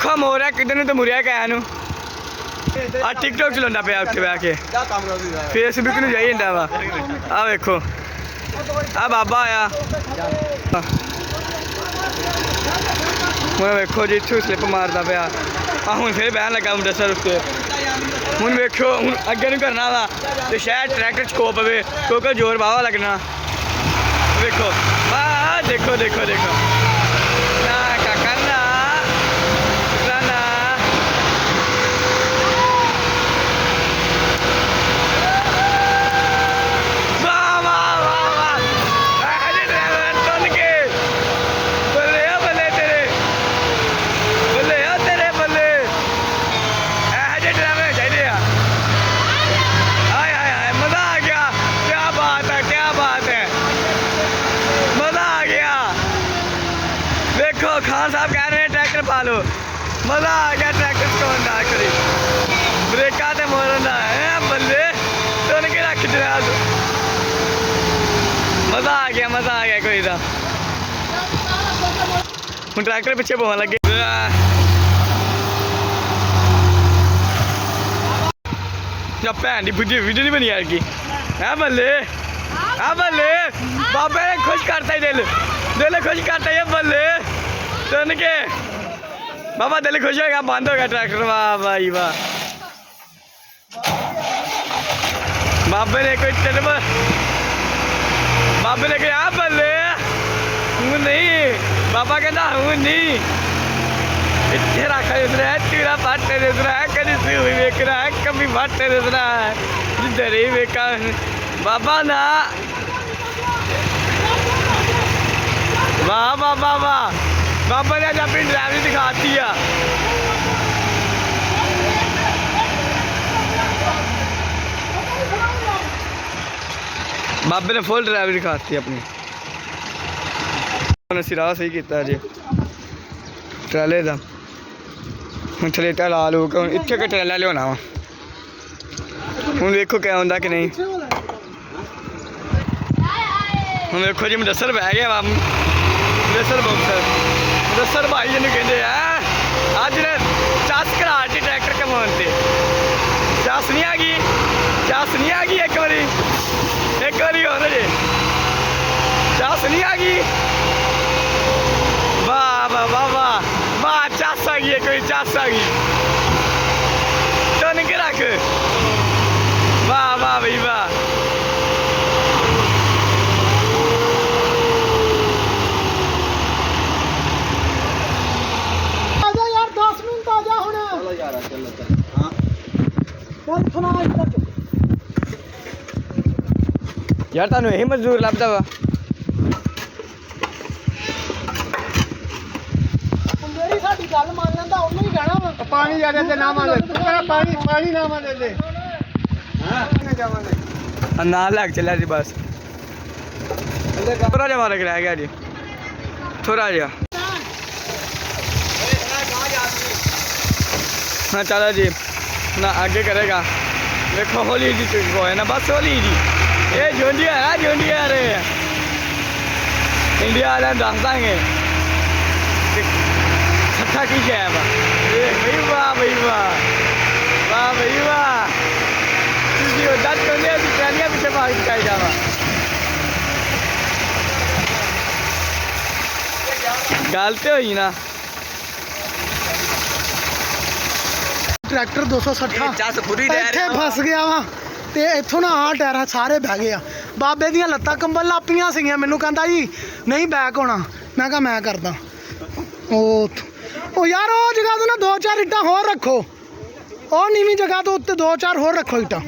वेखो मोरिया किधर तो मुरिया क्या आ टिकटॉक चलाना पे उत्थे बह के फेसबुक में जाई जंदा वा आ वेखो आ बाबा आया हुण वेखो जी इत्थों स्लिप मारदा पिया आ हुण फिर बहन लगा अमृतसर उत्ते हुण वेखो हुण अगे नहीं करना वा ते शायद ट्रैक्टर च को पवे क्योंकि जोर बावा लगना देखो वाह देखो देखो देखो ना काका ना ना वाह वाह वाह वाह अरे ड्राइवर टन के बल्ले आ बल्ले तेरे बल्ले आ तेरे बल्ले अरे ड्राइवर चाहिए हाय हाय हाय मजा आ गया क्या बात है देखो खान साहब कह रहे हैं ट्रैक्टर पा लो मजा आ गया ट्रैक्टर को ना करी ब्रेका ते मोरना है बल्ले तो के रख जनाब मजा आ गया कोई दा हम ट्रैक्टर पीछे बहुत लगे जब भैन की बुद्धि वीडियो नहीं बनी यार की है बल्ले बाबे ने खुश करता ही दिल खुश करता है बल्ले सुन के बाबा दिल खुश होगा बंद हो गया ट्रैक्टर वाह भाई वाह बाबे ने कोई टिप बाबे ने कहा बल्ले हूँ नहीं बाबा कहता हूँ नहीं इतने रखा दूसरा है तेरा फट दूसरा है कभी सी हुई वेख रहा है कभी फट दूसरा है जिधर ही वेखा बाबा ना वाह वाह वाह वाह बाबा ने अपनी ड्राइवरी दिखाती है बाबे ने फुल ड्राइवरी दिखाती है अपनी उन्हें सिरा सही किया जी ट्रैले का हम थलेटा ला लू के इतने के ट्रैला लिया वा हूँ देखो क्या होंगे कि नहीं हम देखो जी मुदस्सर बह गया मुदस्सर मुदस्सर भाई जी कहते हैं अज ने चस करा दी ट्रैक्टर कमान से चस नहीं आ गई एक बारी हो जी चस नहीं आ गई वाह वाह वाह वाह वाह चस आ गई कोई चस आ गई टन के रख वाह वाह भाई वाह यार तुहानू यही मजदूर लभदा वा पानी ना लग चलिया जी बस थोड़ा जा रह गया जी थोड़ा जा हाँ चलो जी ना आगे करेगा देखो होली जी वो है ना बस होली जी ये झुंडिया है झुंडिया आ रहे हैं इंडिया वाले दस देंगे छठा की क्या है भाई वाह भाई वाह वाह भाई वाह दस झुंडिया ट्रेनिया पीछे भाग दिखाई जावा गलते हुई ना ट्रैक्टर 260 ਇੱਥੇ ਫਸ ਗਿਆ ਵਾ ਤੇ ਇੱਥੋਂ ਨਾ ਆ ਟਾਇਰ ਸਾਰੇ ਬਹਿ ਗਏ ਆ ਬਾਬੇ ਦੀਆਂ ਲੱਤਾਂ ਕੰਬਲ ਲਾਪੀਆਂ ਸੀਗੀਆਂ ਮੈਨੂੰ ਕਹਿੰਦਾ ਜੀ ਨਹੀਂ ਬੈਕ ਹੋਣਾ ਮੈਂ ਕਿਹਾ ਮੈਂ ਕਰਦਾ ਉਹ ਯਾਰ ਉਹ ਜਗ੍ਹਾ ਤੋਂ ਨਾ 2-4 ਇੱਟਾਂ ਹੋਰ ਰੱਖੋ ਉਹ ਨੀਵੀਂ ਜਗ੍ਹਾ ਤੋਂ ਉੱਤੇ 2-4 ਹੋਰ ਰੱਖੋ ਇੱਟਾਂ